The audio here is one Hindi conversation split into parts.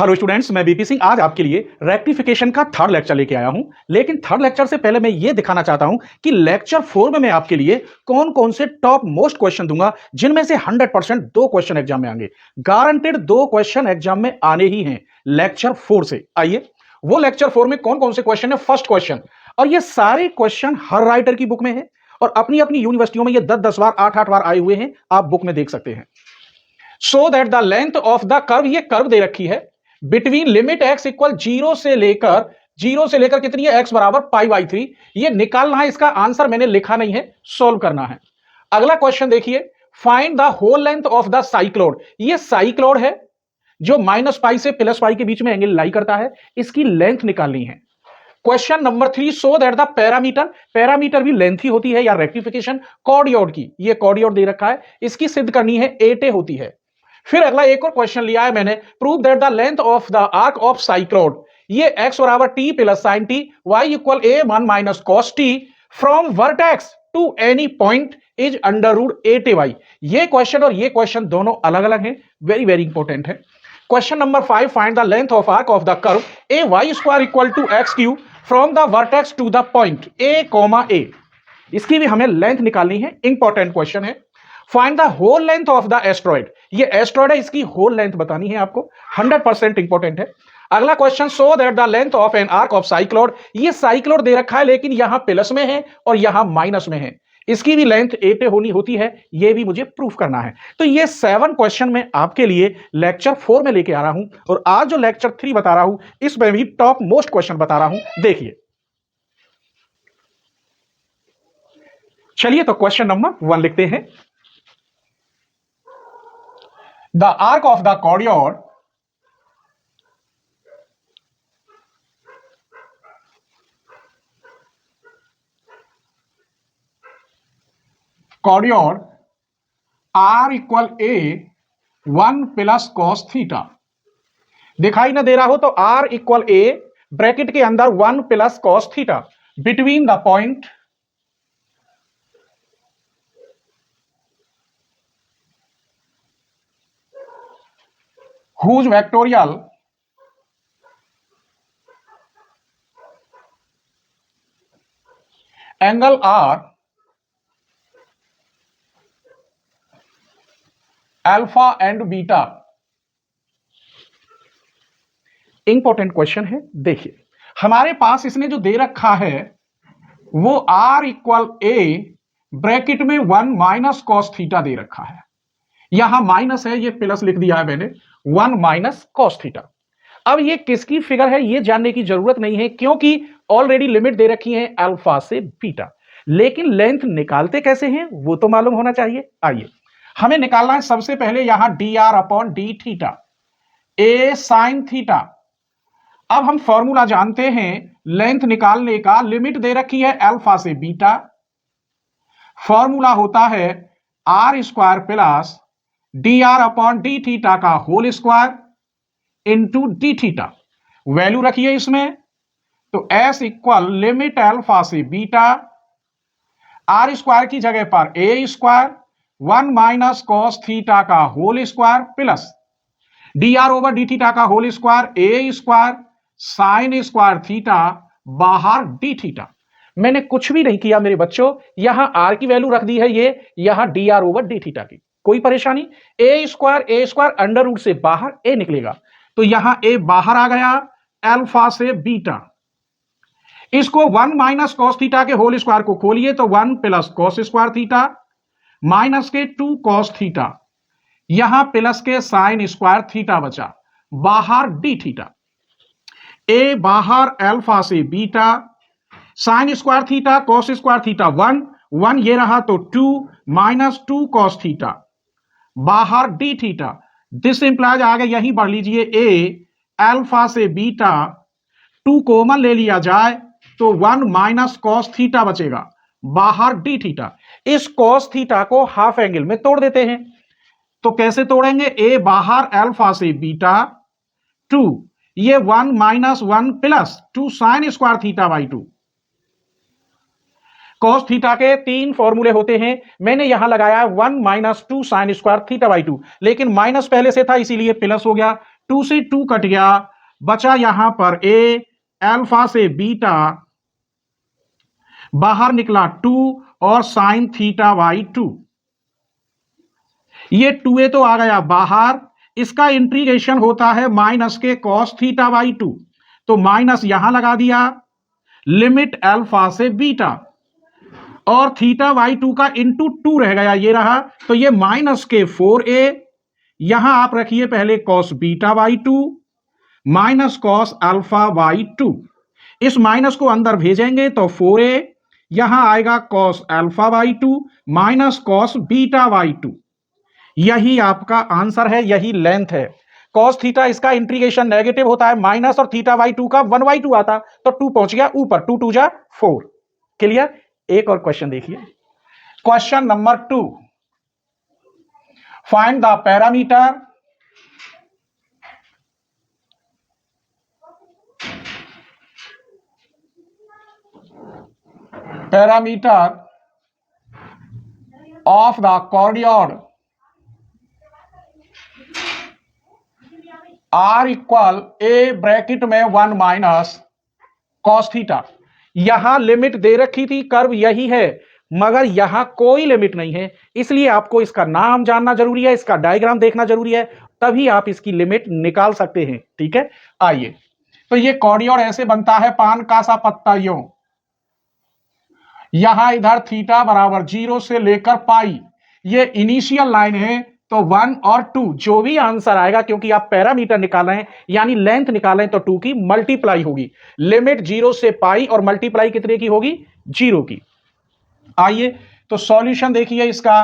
हेलो स्टूडेंट्स, मैं बीपी सिंह आज आपके लिए रेक्टिफिकेशन का थर्ड लेक्चर लेके आया हूं। लेकिन थर्ड लेक्चर से पहले मैं ये दिखाना चाहता हूं कि लेक्चर 4 में मैं आपके लिए कौन कौन से टॉप मोस्ट क्वेश्चन दूंगा, जिनमें से 100% 2 क्वेश्चन एग्जाम में आएंगे। गारंटेड 2 क्वेश्चन एग्जाम में आने ही हैं लेक्चर 4 से। आइए वो लेक्चर 4 में कौन कौन से क्वेश्चन है। फर्स्ट क्वेश्चन, और ये सारे क्वेश्चन हर राइटर की बुक में है और अपनी अपनी यूनिवर्सिटियों में ये 10-10 बार 8-8 बार आए हुए हैं, आप बुक में देख सकते हैं। सो that the length of the curve, ये कर्व दे रखी है between limit x equal zero से लेकर कितनी है, x बराबर π/3। ये निकालना है, इसका आंसर मैंने लिखा नहीं है, सॉल्व करना है। अगला क्वेश्चन देखिए, find the whole length of the cycloid. ये साइक्लोड है जो -π से +π के बीच में एंगल लाई करता है, इसकी लेंथ निकालनी है। Question number 3, so that the parameter भी लेंथ ही होती है या रेक्टिफिकेशन कॉर्डियोड की, ये कॉर्डियोड दे रखा है, इसकी सिद्ध करनी है, 8a होती है। फिर अगला एक और क्वेश्चन लिया है मैंने, prove that the length of the arc of cycloid, ये x बराबर t plus sine t, y equal a1 minus cos t from vertex to any point is under root a/y। ये क्वेश्चन और ये क्वेश्चन दोनों अलग अलग हैं, वेरी वेरी इंपॉर्टेंट है। Question number 5, find the length of arc of the curve ay square equal to x³ from the vertex to the point a, इसकी भी हमें लेंथ निकालनी है, इंपॉर्टेंट क्वेश्चन है। Find the whole length of the astroid, ये एस्ट्रॉइड है, इसकी होल लेंथ बतानी है आपको, 100% इंपॉर्टेंट है। अगला question, so that the length of an arc of cycloid, ये साइक्लोड दे रखा है लेकिन यहां प्लस में है और यहां माइनस में है, इसकी भी लेंथ 8 होती है, ये भी मुझे प्रूफ करना है। तो ये 7 क्वेश्चन मैं आपके लिए लेक्चर 4 में लेके आ रहा हूं और आज जो लेक्चर 3 बता रहा हूं इसमें भी टॉप मोस्ट क्वेश्चन बता रहा हूं। देखिए, चलिए तो क्वेश्चन नंबर 1 लिखते हैं। The arc of the chorioid r equal a 1 plus cos theta. दिखाई ना दे रहा हो तो r इक्वल a ब्रैकेट के अंदर 1 plus cos theta between the point whose vectorial angle are alpha and beta. Important question है। देखिए, हमारे पास इसने जो दे रखा है वो r इक्वल a ब्रैकेट में 1 माइनस कॉस थीटा दे रखा है, यहां माइनस है, ये प्लस लिख दिया है मैंने, 1 माइनस कॉस थीटा। अब ये किसकी फिगर है ये जानने की जरूरत नहीं है क्योंकि ऑलरेडी लिमिट दे रखी है अल्फा से बीटा, लेकिन लेंथ निकालते कैसे हैं वो तो मालूम होना चाहिए। आइए हमें निकालना है सबसे पहले यहां dr upon d theta a sine theta. अब हम फॉर्मूला जानते हैं लेंथ निकालने का, लिमिट दे रखी है अल्फा से बीटा, फॉर्मूला होता है r square plus dr upon d theta का whole square into d theta. Value रखिए इसमें, तो s इक्वल लिमिट अल्फा से बीटा, r स्क्वायर की जगह पर a square 1 minus cos theta का whole square plus dr over d theta का whole square a square sine square theta बाहर डी थीटा। मैंने कुछ भी नहीं किया मेरे बच्चों, यहां r की वैल्यू रख दी है, ये यहां dr ओवर डी थीटा की, कोई परेशानी। a स्क्वायर अंडर रूट से बाहर a निकलेगा, तो यहां a बाहर आ गया अल्फा से बीटा। इसको 1 माइनस कॉस थीटा के होल स्क्वायर को खोलिए तो 1 plus cos square theta minus के 2 कॉस थीटा, यहां प्लस के साइन स्क्वायर थीटा बचा, बाहर डी थीटा। ए बाहर अल्फा से beta, sign square theta cos square theta 1 ये रहा तो 2 माइनस 2 कॉस थीटा बाहर डी थीटा। दिस इंप्लाइज आगे यहीं बढ़ लीजिए, ए अल्फा से बीटा 2 कॉमन ले लिया जाए तो 1 माइनस कॉस थीटा बचेगा, बाहर डी थीटा। इस कॉस थीटा को हाफ एंगल में तोड़ देते हैं, तो कैसे तोड़ेंगे, ए बाहर अल्फा से बीटा 2, ये 1 minus 1 plus 2 sign square theta by 2। Cos theta के 3 फॉर्मूले होते हैं, मैंने यहां लगाया 1 minus 2 sign square theta by 2, लेकिन माइनस पहले से था इसीलिए प्लस हो गया, 2 से 2 कट गया, बचा यहां पर ए, अल्फा से बीटा, बाहर निकला 2 और साइन थीटा बाई 2। ये 2a तो आ गया बाहर, इसका इंटीग्रेशन होता है माइनस के कॉस थीटा बाई 2, तो माइनस यहां लगा दिया, लिमिट अल्फा से बीटा, और थीटा बाई 2 का इंटू 2 रह गया, ये रहा, तो ये माइनस के 4a, यहां आप रखिए पहले cos beta by 2 minus cos alpha by 2, इस माइनस को अंदर भेजेंगे तो 4a, यहां आएगा cos alpha by 2 minus cos beta by 2। यही आपका आंसर है, यही लेंथ है। कॉस थीटा इसका इंटीग्रेशन नेगेटिव होता है माइनस, और थीटा बाई 2 का 1/2 आता, तो 2 पहुंच गया ऊपर, 2 2 जा 4। क्लियर? एक और क्वेश्चन देखिए, question number 2, find the parameter of the chordioid R equal A bracket में 1 माइनस कॉस थीटा। यहां लिमिट दे रखी थी, कर्व यही है, मगर यहां कोई लिमिट नहीं है, इसलिए आपको इसका नाम जानना जरूरी है, इसका डायग्राम देखना जरूरी है, तभी आप इसकी लिमिट निकाल सकते हैं। ठीक है, आइए, तो ये कॉर्डियोड ऐसे बनता है, पान का सा पत्ता यूं, यहां इधर थीटा बराबर 0 से लेकर पाई, ये इनिशियल लाइन है, तो 1 और 2 जो भी आंसर आएगा, क्योंकि आप पैरामीटर निकाल रहे हैं यानी लेंथ निकाल रहे हैं, तो 2 की मल्टीप्लाई होगी, लिमिट 0 से पाई और मल्टीप्लाई कितने की होगी? 0 की। आइए तो सॉल्यूशन देखिए इसका,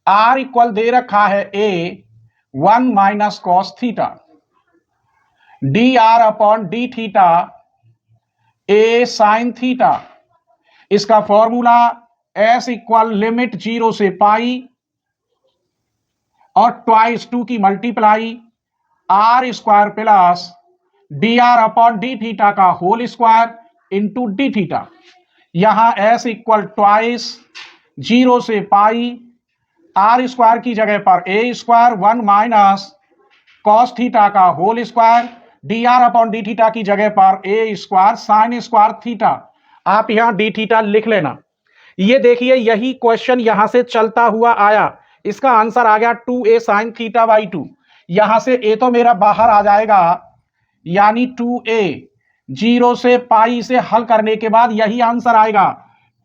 R इक्वल दे रखा है a 1 minus cos theta, d r upon d theta a sine theta, इसका फॉर्मूला S इक्वल लिमिट 0 से पाई और ट्वाइस 2 की multiply r square plus d r upon d theta का whole square into d theta. यहां S इक्वल ट्वाइस 0 से पाई, आर स्क्वायर की जगह पर a square 1 minus cos theta का whole square, d r upon d theta की जगह पर a square sine square theta. आप यहां डी थीटा लिख लेना। ये देखिए, यही क्वेश्चन यहां से चलता हुआ आया, इसका आंसर आ गया 2a साइन थीटा बाई 2। यहां से a तो मेरा बाहर आ जाएगा, यानी 2a 0 से पाई से हल करने के बाद यही आंसर आएगा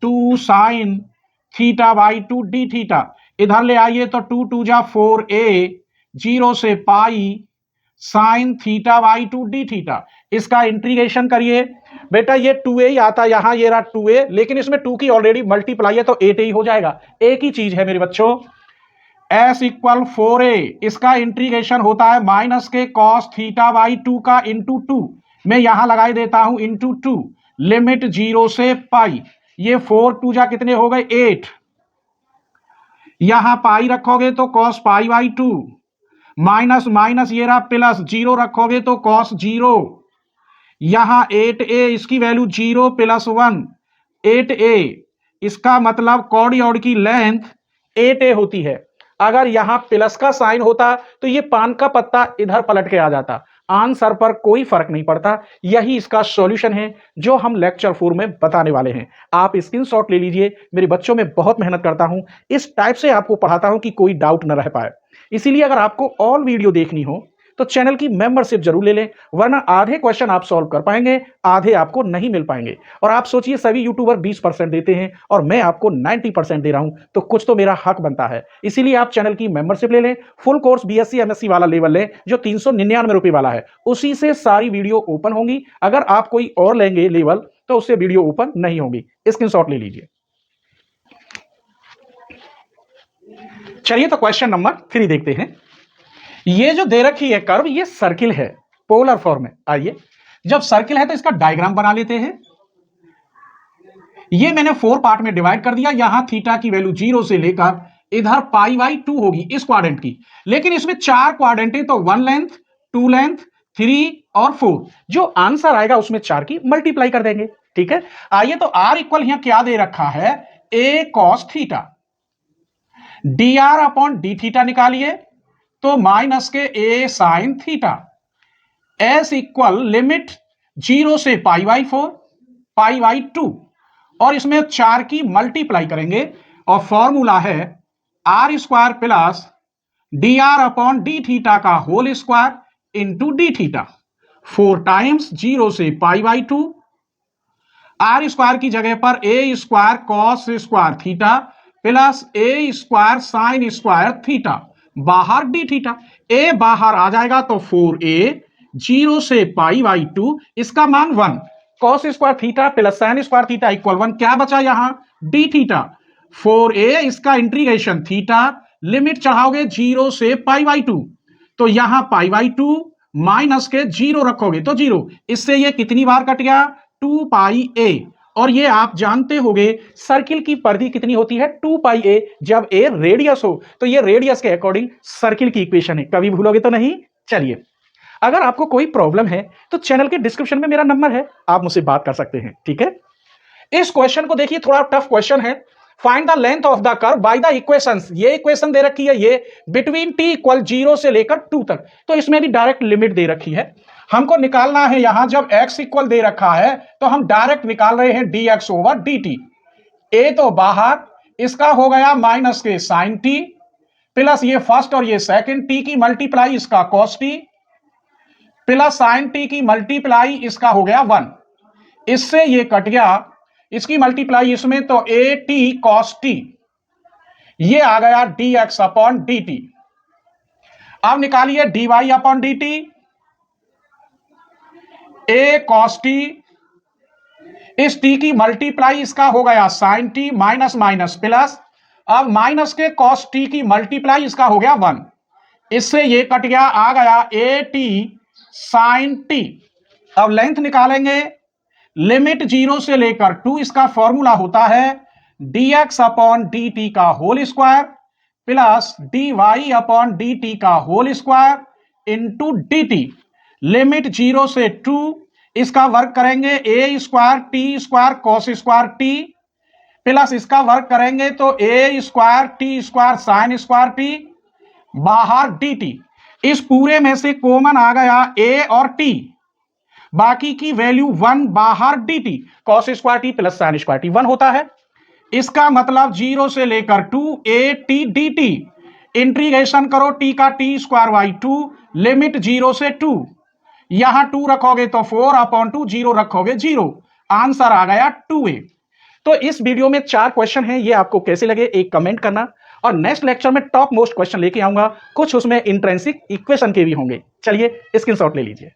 2 sine theta by 2 D theta. इधर ले आइए तो 2 2 जा 4a 0 से pi sine theta by 2 D theta. इसका इंटीग्रेशन करिए बेटा, ये 2a ही आता, यहां ये रहा 2a, लेकिन इसमें 2 की ऑलरेडी मल्टीप्लाई है तो 8a ही हो जाएगा। एक ही चीज है मेरे बच्चों, S इक्वल 4a, इसका इंटीग्रेशन होता है माइनस के कॉस थीटा बाई 2 का इंटू 2, मैं यहां लगाई देता हूं इंटू 2, लिमिट 0 से पाई, ये 4 2 जा कितने हो गए 8, यहां पाई रखोगे तो cos pi by 2, minus minus ये रहा प्लस, 0 रखोगे तो कॉस 0, यहां 8a, इसकी वैल्यू 0 प्लस 1 8a, इसका मतलब कॉर्डियोड की लेंथ 8a होती है। अगर यहां प्लस का साइन होता तो ये पान का पत्ता इधर पलट के आ जाता, आंसर पर कोई फर्क नहीं पड़ता। यही इसका सॉल्यूशन है जो हम लेक्चर 4 में बताने वाले हैं। आप स्क्रीनशॉट ले लीजिए, मेरे बच्चों में बहुत मेहनत करता हूं, इस टाइप से आपको पढ़ाता हूं कि कोई डाउट न रह पाए। इसीलिए अगर आपको ऑल वीडियो देखनी हो तो चैनल की मेंबरशिप जरूर ले लें, वरना आधे क्वेश्चन आप सॉल्व कर पाएंगे, आधे आपको नहीं मिल पाएंगे। और आप सोचिए, सभी यूट्यूबर 20% देते हैं और मैं आपको 90% दे रहा हूं, तो कुछ तो मेरा हक बनता है। इसीलिए आप चैनल की मेंबरशिप ले लें, फुल कोर्स BSc MSc वाला लेवल लें जो 399 रुपए वाला है, उसी से सारी वीडियो ओपन होंगी। अगर आप कोई और लेंगे लेवल तो उससे वीडियो ओपन नहीं होंगी। स्क्रीनशॉट ले लीजिए। चलिए तो क्वेश्चन नंबर 3 देखते हैं। ये जो दे रखी है कर्व, ये सर्किल है, पोलर फॉर्म में। आइए, जब सर्किल है तो इसका डायग्राम बना लेते हैं। ये मैंने 4 पार्ट में डिवाइड कर दिया। यहां थीटा की वैल्यू 0 से लेकर इधर पाई बाई 2 होगी इस क्वाड्रेंट की, लेकिन इसमें 4 क्वाड्रेंट है, तो 1 लेंथ 2 लेंथ 3 और 4, जो आंसर आएगा उसमें 4 की मल्टीप्लाई कर देंगे। ठीक है, आइए तो R इक्वल यहां क्या दे रखा है, a cos theta, d r upon d theta निकालिए, तो माइनस के a sine theta s equal limit 0 से π/4 π/2 और इसमें 4 की मल्टीप्लाई करेंगे और फॉर्मूला है r square plus dr upon d theta का whole square into d theta 4 times 0 से π/2 r स्क्वायर की जगह पर a square cos square theta plus a square sine square theta, बाहर डी थीटा, a बाहर आ जाएगा तो 4a 0 से π/2 इसका मान 1 cos square theta plus sign square theta equal 1, क्या बचा यहां डी थीटा 4a, इसका इंटीग्रेशन थीटा लिमिट चढ़ाओगे 0 से π/2 तो यहां π/2 माइनस के 0 रखोगे तो 0, इससे ये कितनी बार कट गया 2πa और ये आप जानते होंगे सर्किल की परिधि कितनी होती है 2πa जब a रेडियस हो, तो ये रेडियस के अकॉर्डिंग सर्किल की इक्वेशन है, कभी भूलोगे तो नहीं। चलिए, अगर आपको कोई प्रॉब्लम है तो चैनल के डिस्क्रिप्शन में मेरा नंबर है, आप मुझसे बात कर सकते हैं, ठीक है। इस क्वेश्चन को देखिए, थोड़ा टफ क्वेश्चन है। Find the length of the curve by the equations, ये इक्वेशन दे रखी है, ये बिटवीन t इक्वल 0 से लेकर 2 तक, तो इसमें भी डायरेक्ट लिमिट दे रखी है। हमको निकालना है यहां जब x इक्वल दे रखा है तो हम डायरेक्ट निकाल रहे हैं dx ओवर dt। a तो बाहर, इसका हो गया माइनस के साइन t प्लस ये फर्स्ट और ये सेकंड t की मल्टीप्लाई इसका cos t plus sign t की मल्टीप्लाई इसका हो गया 1, इससे ये कट गया, इसकी मल्टीप्लाई इसमें तो a t cos t, ये आ गया dx अपॉन dt। अब निकालिए dy upon dt, a cos t, इस t की मल्टीप्लाई इसका हो गया sine t minus minus plus, अब माइनस के cos t की मल्टीप्लाई इसका हो गया 1, इससे ये कट गया, आ गया a t साइन t। अब लेंथ निकालेंगे, लिमिट 0 से लेकर 2, इसका फॉर्मूला होता है dx अपॉन dt का whole square plus dy upon dt का whole square into dt, limit 0 से 2, इसका वर्क करेंगे a square t square cos square t plus इसका वर्क करेंगे तो a square t square sine square t, बाहर dt, इस पूरे में से कॉमन आ गया a और t, बाकी की वैल्यू 1 बाहर dt, cos square t plus sign square t 1 होता है। इसका मतलब 0 से लेकर 2 a t dt, इंटीग्रेशन करो t का t स्क्वायर बाई 2, लिमिट 0 से 2, यहां 2 रखोगे तो 4 अपॉन 2, 0 रखोगे 0, आंसर आ गया 2a। तो इस वीडियो में 4 क्वेश्चन हैं, ये आपको कैसे लगे एक कमेंट करना, और नेक्स्ट लेक्चर में टॉप मोस्ट क्वेश्चन लेके आऊंगा, कुछ उसमें इंट्रिंसिक इक्वेशन के भी होंगे। चलिए स्क्रीनशॉट ले लीजिए।